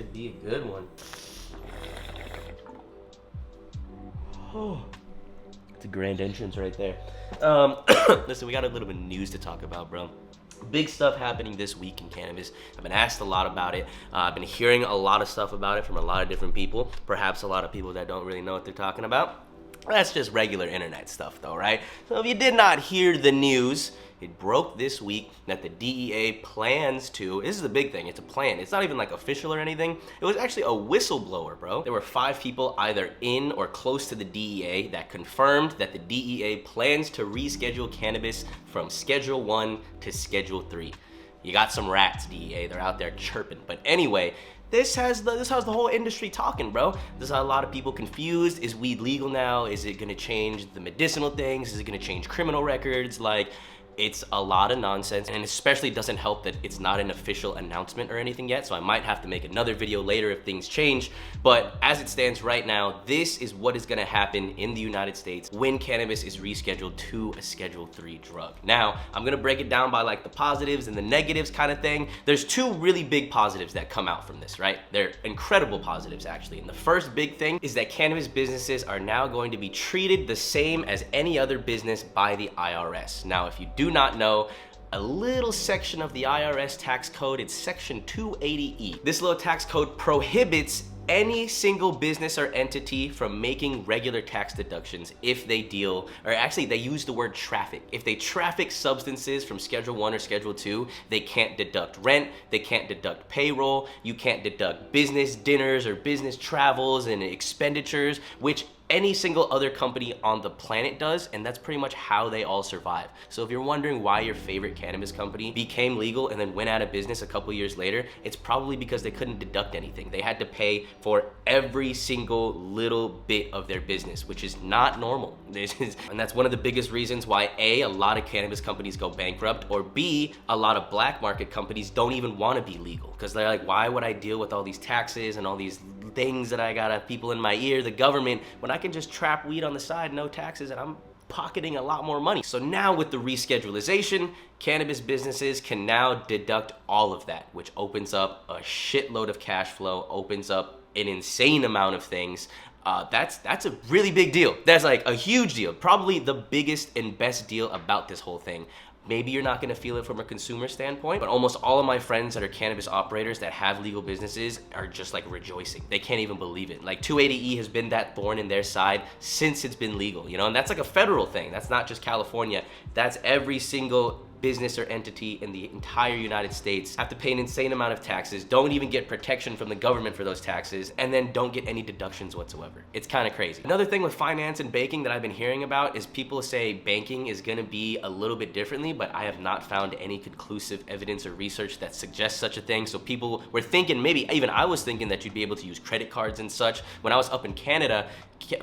Should be a good one. Oh, it's a grand entrance right there. Listen, we got a little bit of news to talk about, bro. Big stuff happening this week in cannabis. I've been asked a lot about it. I've been hearing a lot of stuff about it from a lot of different people. Perhaps a lot of people that don't really know what they're talking about. That's just regular internet stuff though, right? So if you did not hear the news, it broke this week that the DEA plans to, this is the big thing, it's a plan. It's not even like official or anything. It was actually a whistleblower, bro. There were 5 people either in or close to the DEA that confirmed that the DEA plans to reschedule cannabis from Schedule 1 to Schedule 3. You got some rats, DEA, they're out there chirping. But anyway, this has the whole industry talking, bro. This has a lot of people confused. Is weed legal now? Is it gonna change the medicinal things? Is it gonna change criminal records? Like, it's a lot of nonsense, and especially doesn't help that it's not an official announcement or anything yet, so I might have to make another video later if things change. But as it stands right now, this is what is gonna happen in the United States when cannabis is rescheduled to a Schedule 3 drug. Now, I'm gonna break it down by like the positives and the negatives kind of thing. There's 2 really big positives that come out from this, right? They're incredible positives, actually. And the first big thing is that cannabis businesses are now going to be treated the same as any other business by the IRS. Now, if you do not know, a little section of the IRS tax code, it's section 280E. This little tax code prohibits any single business or entity from making regular tax deductions if they deal, or actually they use the word traffic. If they traffic substances from Schedule 1 or Schedule 2, they can't deduct rent, they can't deduct payroll, you can't deduct business dinners or business travels and expenditures, which any single other company on the planet does, and that's pretty much how they all survive. So if you're wondering why your favorite cannabis company became legal and then went out of business a couple years later, it's probably because they couldn't deduct anything. They had to pay for every single little bit of their business, which is not normal. And that's one of the biggest reasons why A, a lot of cannabis companies go bankrupt, or B, a lot of black market companies don't even want to be legal, because they're like, why would I deal with all these taxes and all these things that I gotta people in my ear, the government, when I can just trap weed on the side, no taxes, and I'm pocketing a lot more money. So now with the reschedulization, cannabis businesses can now deduct all of that, which opens up a shitload of cash flow, opens up an insane amount of things. That's a really big deal. That's like a huge deal. Probably the biggest and best deal about this whole thing. Maybe you're not gonna feel it from a consumer standpoint, but almost all of my friends that are cannabis operators that have legal businesses are just like rejoicing. They can't even believe it. Like 280E has been that thorn in their side since it's been legal, you know? And that's like a federal thing. That's not just California. That's every single business or entity in the entire United States have to pay an insane amount of taxes, don't even get protection from the government for those taxes, and then don't get any deductions whatsoever. It's kind of crazy. Another thing with finance and banking that I've been hearing about is people say banking is gonna be a little bit differently, but I have not found any conclusive evidence or research that suggests such a thing. So people were thinking, maybe even I was thinking, that you'd be able to use credit cards and such. When I was up in Canada,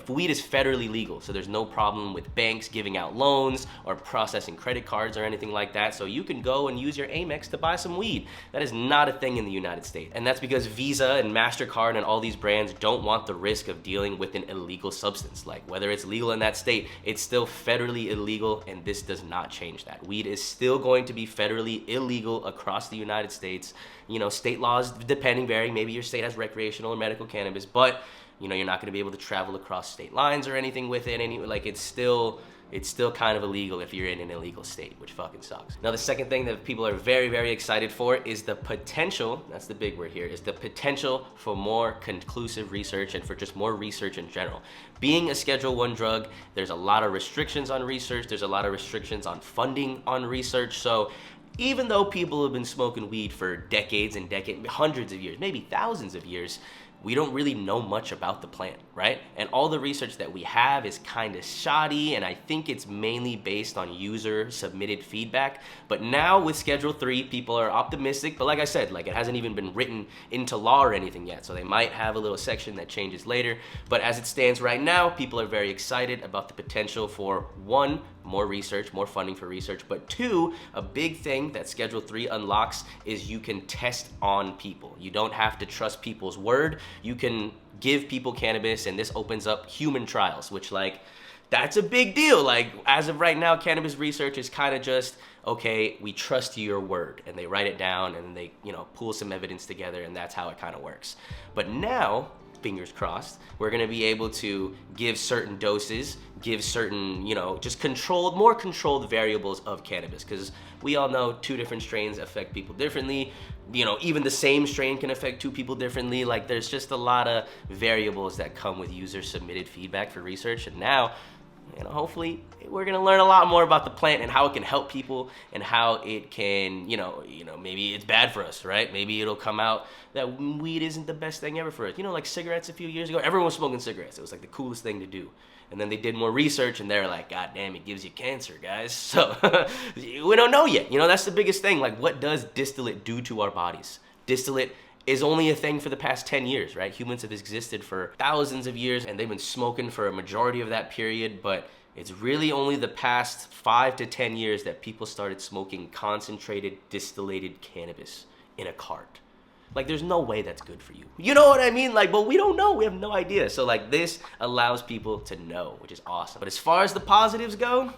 weed is federally legal, so there's no problem with banks giving out loans or processing credit cards or anything like that. So you can go and use your Amex to buy some weed. That is not a thing in the United States. And that's because Visa and MasterCard and all these brands don't want the risk of dealing with an illegal substance. Like, whether it's legal in that state, it's still federally illegal, and this does not change that. Weed is still going to be federally illegal across the United States. You know, state laws, depending, vary. Maybe your state has recreational or medical cannabis, but you know, you're not gonna be able to travel across state lines or anything with it. It's still kind of illegal if you're in an illegal state, which fucking sucks. Now, the second thing that people are very, very excited for is the potential, that's the big word here, is the potential for more conclusive research and for just more research in general. Being a Schedule 1 drug, there's a lot of restrictions on research, there's a lot of restrictions on funding on research, so even though people have been smoking weed for decades and decades, hundreds of years, maybe thousands of years, we don't really know much about the plant, right? And all the research that we have is kind of shoddy, and I think it's mainly based on user submitted feedback. But now with Schedule 3, people are optimistic, but like I said, like, it hasn't even been written into law or anything yet, so they might have a little section that changes later. But as it stands right now, people are very excited about the potential for, 1, more research, more funding for research, but 2, a big thing that Schedule 3 unlocks is you can test on people. You don't have to trust people's word. You can give people cannabis, and this opens up human trials, which, like, That's a big deal. Like, as of right now, cannabis research is kind of just, okay, we trust your word. And they write it down and they, pull some evidence together, and that's how it kind of works. But now, fingers crossed, we're gonna be able to give certain doses, give certain, just more controlled variables of cannabis. Because we all know 2 different strains affect people differently. Even the same strain can affect 2 people differently. Like, there's just a lot of variables that come with user submitted feedback for research. And now, hopefully we're gonna learn a lot more about the plant and how it can help people and how it can, maybe it's bad for us, right? Maybe it'll come out that weed isn't the best thing ever for us. Like cigarettes a few years ago, everyone was smoking cigarettes. It was like the coolest thing to do. And then they did more research and they're like, God damn, it gives you cancer, guys. So we don't know yet. That's the biggest thing. Like, what does distillate do to our bodies? Distillate is only a thing for the past 10 years, right? Humans have existed for thousands of years and they've been smoking for a majority of that period, but it's really only the past 5 to 10 years that people started smoking concentrated distillated cannabis in a cart. Like, there's no way that's good for you. You know what I mean? Like, but we don't know. We have no idea. So, like, this allows people to know, which is awesome. But as far as the positives go,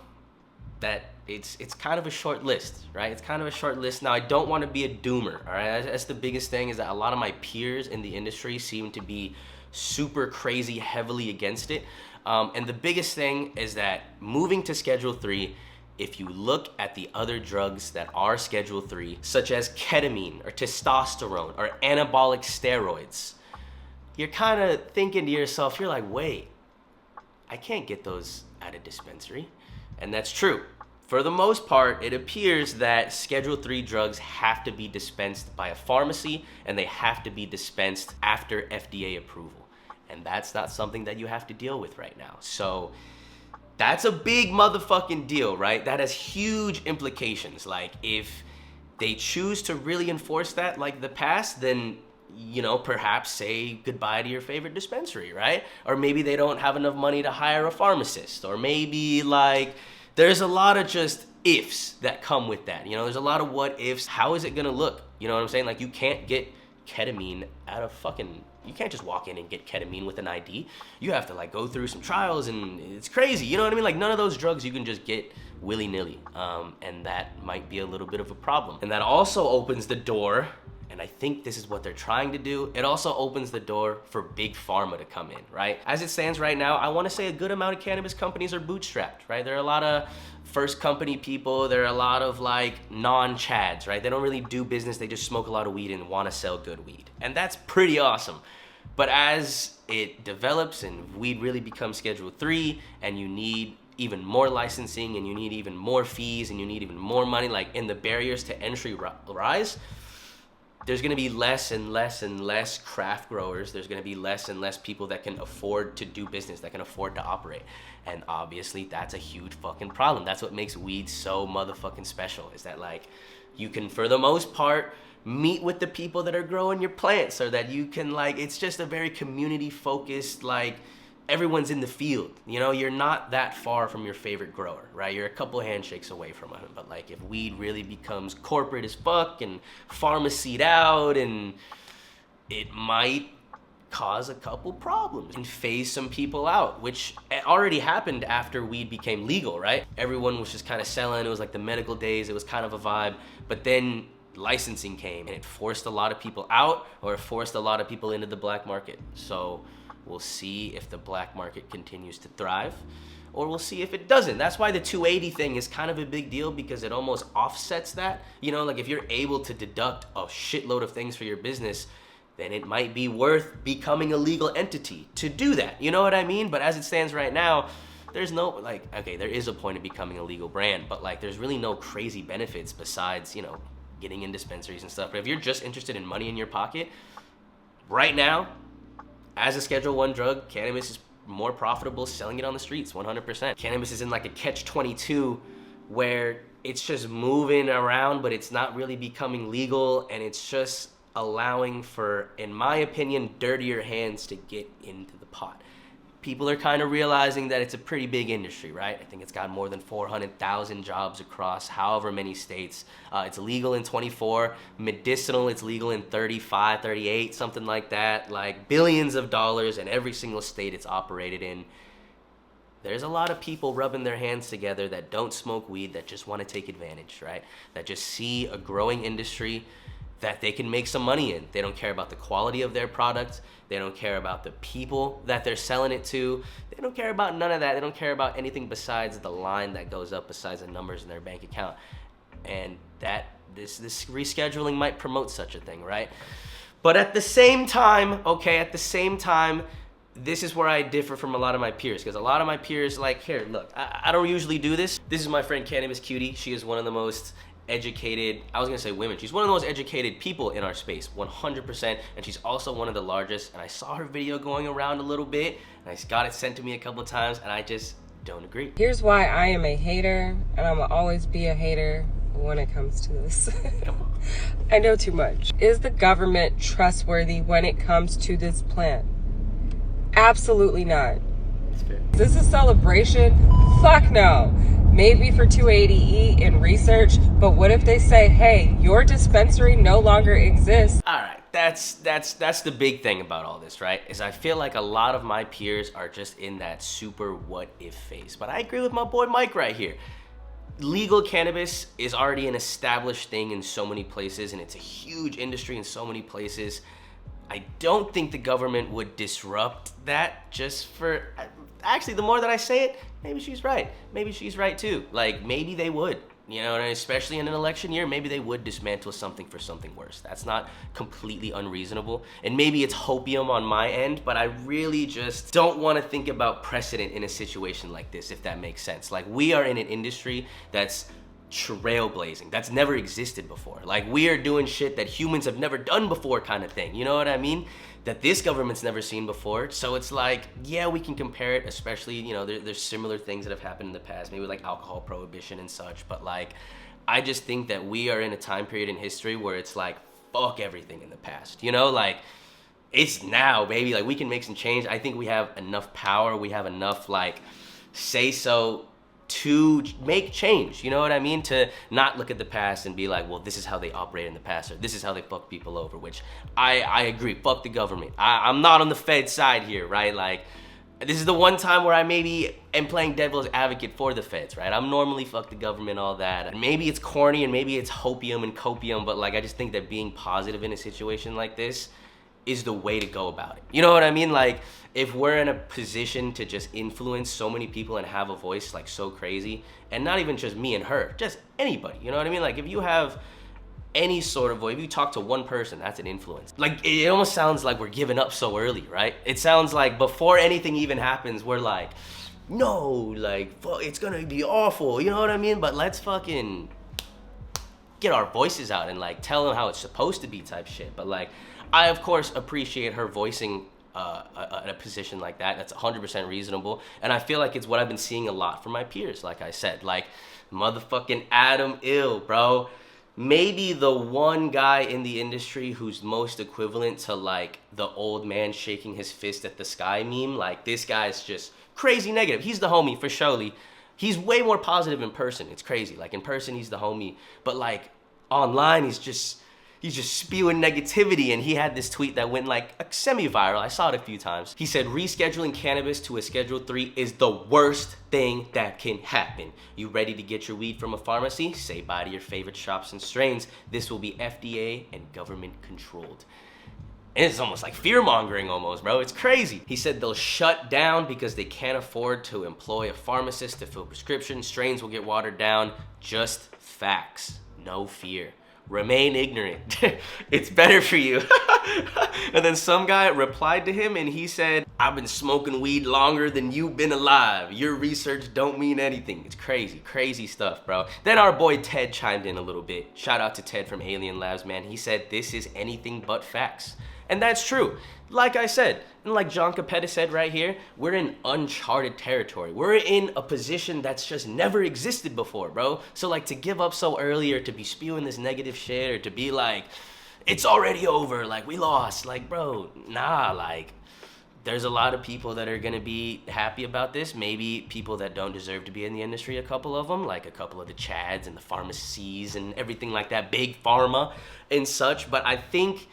that it's kind of a short list, right? It's kind of a short list. Now, I don't want to be a doomer, all right? That's the biggest thing, is that a lot of my peers in the industry seem to be super crazy heavily against it. And the biggest thing is that moving to Schedule 3, if you look at the other drugs that are Schedule 3, such as ketamine or testosterone or anabolic steroids, you're kind of thinking to yourself, you're like, wait, I can't get those at a dispensary. And that's true. For the most part, it appears that Schedule 3 drugs have to be dispensed by a pharmacy, and they have to be dispensed after FDA approval. And that's not something that you have to deal with right now. So that's a big motherfucking deal, right? That has huge implications. Like, if they choose to really enforce that like the past, then, perhaps say goodbye to your favorite dispensary, right? Or maybe they don't have enough money to hire a pharmacist. Or maybe, like, there's a lot of just ifs that come with that. There's a lot of what ifs. How is it gonna look? You know what I'm saying? Like, you can't get ketamine out of you can't just walk in and get ketamine with an ID. You have to, like, go through some trials, and it's crazy. You know what I mean? Like, none of those drugs you can just get willy-nilly. And that might be a little bit of a problem. And that also opens the door, and I think this is what they're trying to do, it also opens the door for big pharma to come in, right? As it stands right now, I wanna say a good amount of cannabis companies are bootstrapped, right? There are a lot of first company people, there are a lot of, like, non-chads, right? They don't really do business, they just smoke a lot of weed and wanna sell good weed. And that's pretty awesome. But as it develops and weed really becomes Schedule 3, and you need even more licensing, and you need even more fees, and you need even more money, like, and the barriers to entry rise, there's gonna be less and less and less craft growers. There's gonna be less and less people that can afford to do business, that can afford to operate. And obviously that's a huge fucking problem. That's what makes weed so motherfucking special, is that, like, you can, for the most part, meet with the people that are growing your plants, or that you can, like, it's just a very community focused, like, everyone's in the field. You're not that far from your favorite grower, right? You're a couple handshakes away from them. But, like, if weed really becomes corporate as fuck and pharmacied out, and it might cause a couple problems and phase some people out, which already happened after weed became legal, right? Everyone was just kind of selling. It was like the medical days. It was kind of a vibe. But then licensing came, and it forced a lot of people out, or it forced a lot of people into the black market. So we'll see if the black market continues to thrive, or we'll see if it doesn't. That's why the 280 thing is kind of a big deal, because it almost offsets that. Like, if you're able to deduct a shitload of things for your business, then it might be worth becoming a legal entity to do that. You know what I mean? But as it stands right now, there's no, like, okay, there is a point of becoming a legal brand, but, like, there's really no crazy benefits besides, getting in dispensaries and stuff. But if you're just interested in money in your pocket, right now, as a Schedule 1 drug, cannabis is more profitable selling it on the streets, 100%. Cannabis is in, like, a catch-22 where it's just moving around, but it's not really becoming legal, and it's just allowing for, in my opinion, dirtier hands to get into the pot. People are kind of realizing that it's a pretty big industry, right? I think it's got more than 400,000 jobs across however many states. It's legal in 24. Medicinal, it's legal in 35, 38, something like that. Like, billions of dollars in every single state it's operated in. There's a lot of people rubbing their hands together that don't smoke weed, that just want to take advantage, right? That just see a growing industry that they can make some money in. They don't care about the quality of their product. They don't care about the people that they're selling it to. They don't care about none of that. They don't care about anything besides the line that goes up, besides the numbers in their bank account. And that this rescheduling might promote such a thing, right? But at the same time, this is where I differ from a lot of my peers, because a lot of my peers, like, here, look, I don't usually do this. This is my friend Cannabis Cutie. She is one of the most educated, I was gonna say women, she's one of the most educated people in our space, 100%, and she's also one of the largest. And I saw her video going around a little bit, and I got it sent to me a couple of times, and I just don't agree. Here's why I am a hater, and I'm gonna always be a hater when it comes to this. Come on. I know too much. Is the government trustworthy when it comes to this plant? Absolutely not. That's fair. Is this a celebration? Fuck no. Maybe for 280E in research, but what if they say, hey, your dispensary no longer exists? All right, that's the big thing about all this, right? Is I feel like a lot of my peers are just in that super what if phase. But I agree with my boy Mike right here. Legal cannabis is already an established thing in so many places, and it's a huge industry in so many places. I don't think the government would disrupt that just for... Actually, the more that I say it, maybe she's right. Maybe she's right too. Like, maybe they would, you know, and especially in an election year, maybe they would dismantle something for something worse. That's not completely unreasonable. And maybe it's hopium on my end, but I really just don't want to think about precedent in a situation like this, if that makes sense. Like, we are in an industry that's trailblazing, that's never existed before. Like, we are doing shit that humans have never done before, kind of thing. You know what I mean? That this government's never seen before. So it's like, yeah, we can compare it, especially, you know, there's similar things that have happened in the past, maybe like alcohol prohibition and such. But like, I just think that we are in a time period in history where it's like, fuck everything in the past, you know? Like, it's now, baby. Like, we can make some change. I think we have enough power. We have enough, like, say so to make change, you know what I mean? To not look at the past and be like, well, this is how they operate in the past, or this is how they fuck people over, which I agree, fuck the government. I'm not on the Fed side here, right? Like, this is the one time where I maybe am playing devil's advocate for the feds, right? I'm normally fuck the government, all that. And maybe it's corny and maybe it's hopium and copium, but like, I just think that being positive in a situation like this is the way to go about it. You know what I mean? Like, if we're in a position to just influence so many people and have a voice like so crazy, and not even just me and her, just anybody, you know what I mean? Like, if you have any sort of voice, if you talk to one person, that's an influence. Like, it almost sounds like we're giving up so early, right? It sounds like before anything even happens, we're like, no, like, it's gonna be awful, you know what I mean? But let's fucking get our voices out and like tell them how it's supposed to be type shit. But like, I of course appreciate her voicing a position like that. That's 100% reasonable, and I feel like it's what I've been seeing a lot from my peers. Like I said, like motherfucking Adam Ill, bro. Maybe the one guy in the industry who's most equivalent to like the old man shaking his fist at the sky meme. Like, this guy's just crazy negative. He's the homie for surely. He's way more positive in person. It's crazy. Like, in person, he's the homie, but like online, he's just spewing negativity. And he had this tweet that went like a semi-viral. I saw it a few times. He said, rescheduling cannabis to a Schedule 3 is the worst thing that can happen. You ready to get your weed from a pharmacy? Say bye to your favorite shops and strains. This will be FDA and government controlled. And it's almost like fear-mongering almost, bro. It's crazy. He said they'll shut down because they can't afford to employ a pharmacist to fill prescriptions. Strains will get watered down. Just facts. No fear. Remain ignorant. It's better for you. And then some guy replied to him and he said, I've been smoking weed longer than you've been alive. Your research don't mean anything. It's crazy, crazy stuff, bro. Then our boy Ted chimed in a little bit. Shout out to Ted from Alien Labs, man. He said, this is anything but facts. And that's true. Like I said, and like John Capetta said right here, we're in uncharted territory. We're in a position that's just never existed before, bro. So like, to give up so early, or to be spewing this negative shit, or to be like, it's already over, like we lost, like bro, nah, like there's a lot of people that are gonna be happy about this. Maybe people that don't deserve to be in the industry, a couple of them, like a couple of the Chads and the pharmacies and everything like that, big pharma and such. But I think,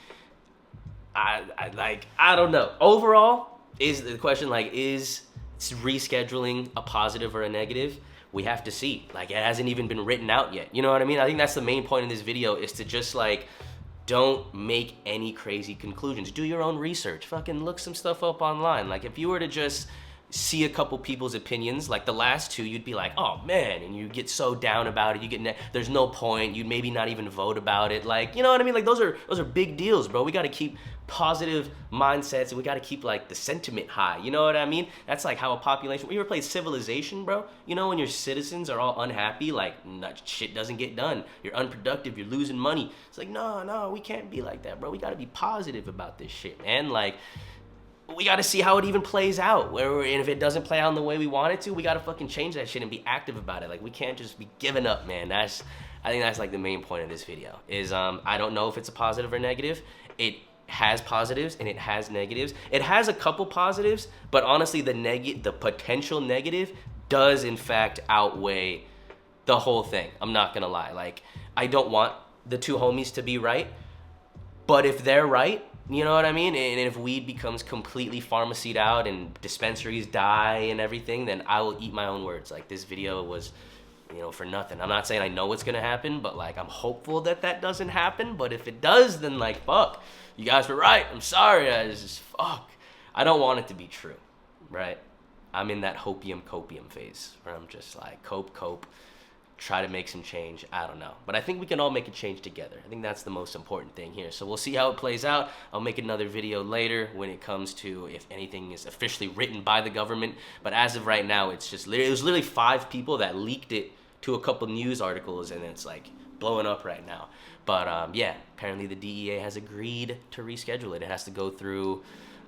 I don't know. Overall, is the question like, is rescheduling a positive or a negative, we have to see. Like, it hasn't even been written out yet. You know what I mean? I think that's the main point in this video, is to just like, don't make any crazy conclusions. Do your own research. Fucking look some stuff up online. Like, if you were to just see a couple people's opinions, like the last two, you'd be like, oh man, and you get so down about it. You get there's no point. You'd maybe not even vote about it. Like, you know what I mean? Like, those are big deals, bro. We got to keep positive mindsets, and we got to keep like the sentiment high. You know what I mean? That's like how a population. You ever played Civilization, bro? You know, when your citizens are all unhappy, like shit doesn't get done. You're unproductive. You're losing money. It's like, no, we can't be like that, bro. We got to be positive about this shit, man. Like, we got to see how it even plays out. And if it doesn't play out in the way we want it to, we got to fucking change that shit and be active about it. Like, we can't just be giving up, man. I think that's like the main point of this video is, I don't know if it's a positive or negative. It has positives and it has negatives. It has a couple positives, but honestly, the potential negative does in fact outweigh the whole thing. I'm not gonna lie. Like, I don't want the two homies to be right, but if they're right, you know what I mean? And if weed becomes completely pharmacied out and dispensaries die and everything, then I will eat my own words. Like, this video was, you know, for nothing. I'm not saying I know what's gonna happen, but like, I'm hopeful that doesn't happen. But if it does, then like, fuck, you guys were right. I'm sorry. Fuck. I don't want it to be true, right? I'm in that hopium-copium phase where I'm just like, cope, try to make some change. I don't know. But I think we can all make a change together. I think that's the most important thing here. So we'll see how it plays out. I'll make another video later when it comes to if anything is officially written by the government. But as of right now, it's just it was literally 5 people that leaked it to a couple news articles, and it's like blowing up right now. But yeah, apparently the DEA has agreed to reschedule it. It has to go through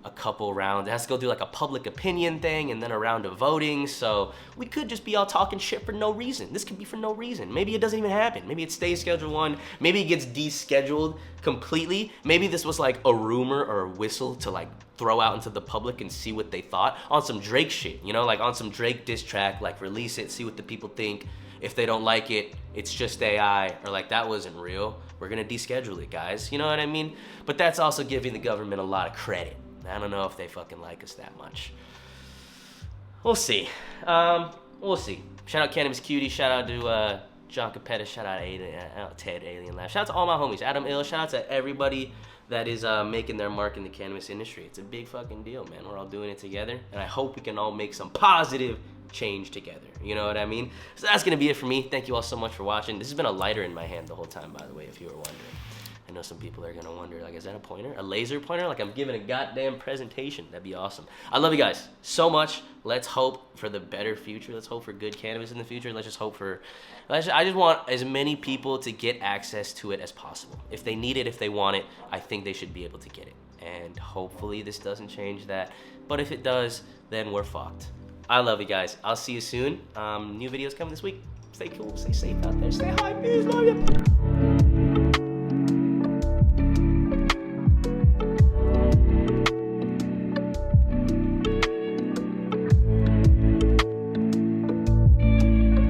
a couple rounds. It has to go through like a public opinion thing and then a round of voting. So we could just be all talking shit for no reason. This could be for no reason. Maybe it doesn't even happen. Maybe it stays Schedule 1. Maybe it gets descheduled completely. Maybe this was like a rumor or a whistle to like throw out into the public and see what they thought on some Drake shit, you know, like on some Drake diss track, like release it, see what the people think. If they don't like it, it's just AI, or like, that wasn't real. We're gonna deschedule it, guys. You know what I mean? But that's also giving the government a lot of credit. I don't know if they fucking like us that much. We'll see. We'll see. Shout out Cannabis Cutie. Shout out to John Capetta. Shout out Ted Alien Lab. Shout out to all my homies. Adam Ill. Shout out to everybody that is making their mark in the cannabis industry. It's a big fucking deal, man. We're all doing it together, and I hope we can all make some positive change together. You know what I mean? So that's gonna be it for me. Thank you all so much for watching. This has been a lighter in my hand the whole time, by the way, if you were wondering. I know some people are gonna wonder, like, is that a pointer? A laser pointer? Like I'm giving a goddamn presentation. That'd be awesome. I love you guys so much. Let's hope for the better future. Let's hope for good cannabis in the future. Let's just hope for, I just want as many people to get access to it as possible. If they need it, if they want it, I think they should be able to get it. And hopefully this doesn't change that. But if it does, then we're fucked. I love you guys. I'll see you soon. New videos coming this week. Stay cool, stay safe out there, stay high, peace, love you.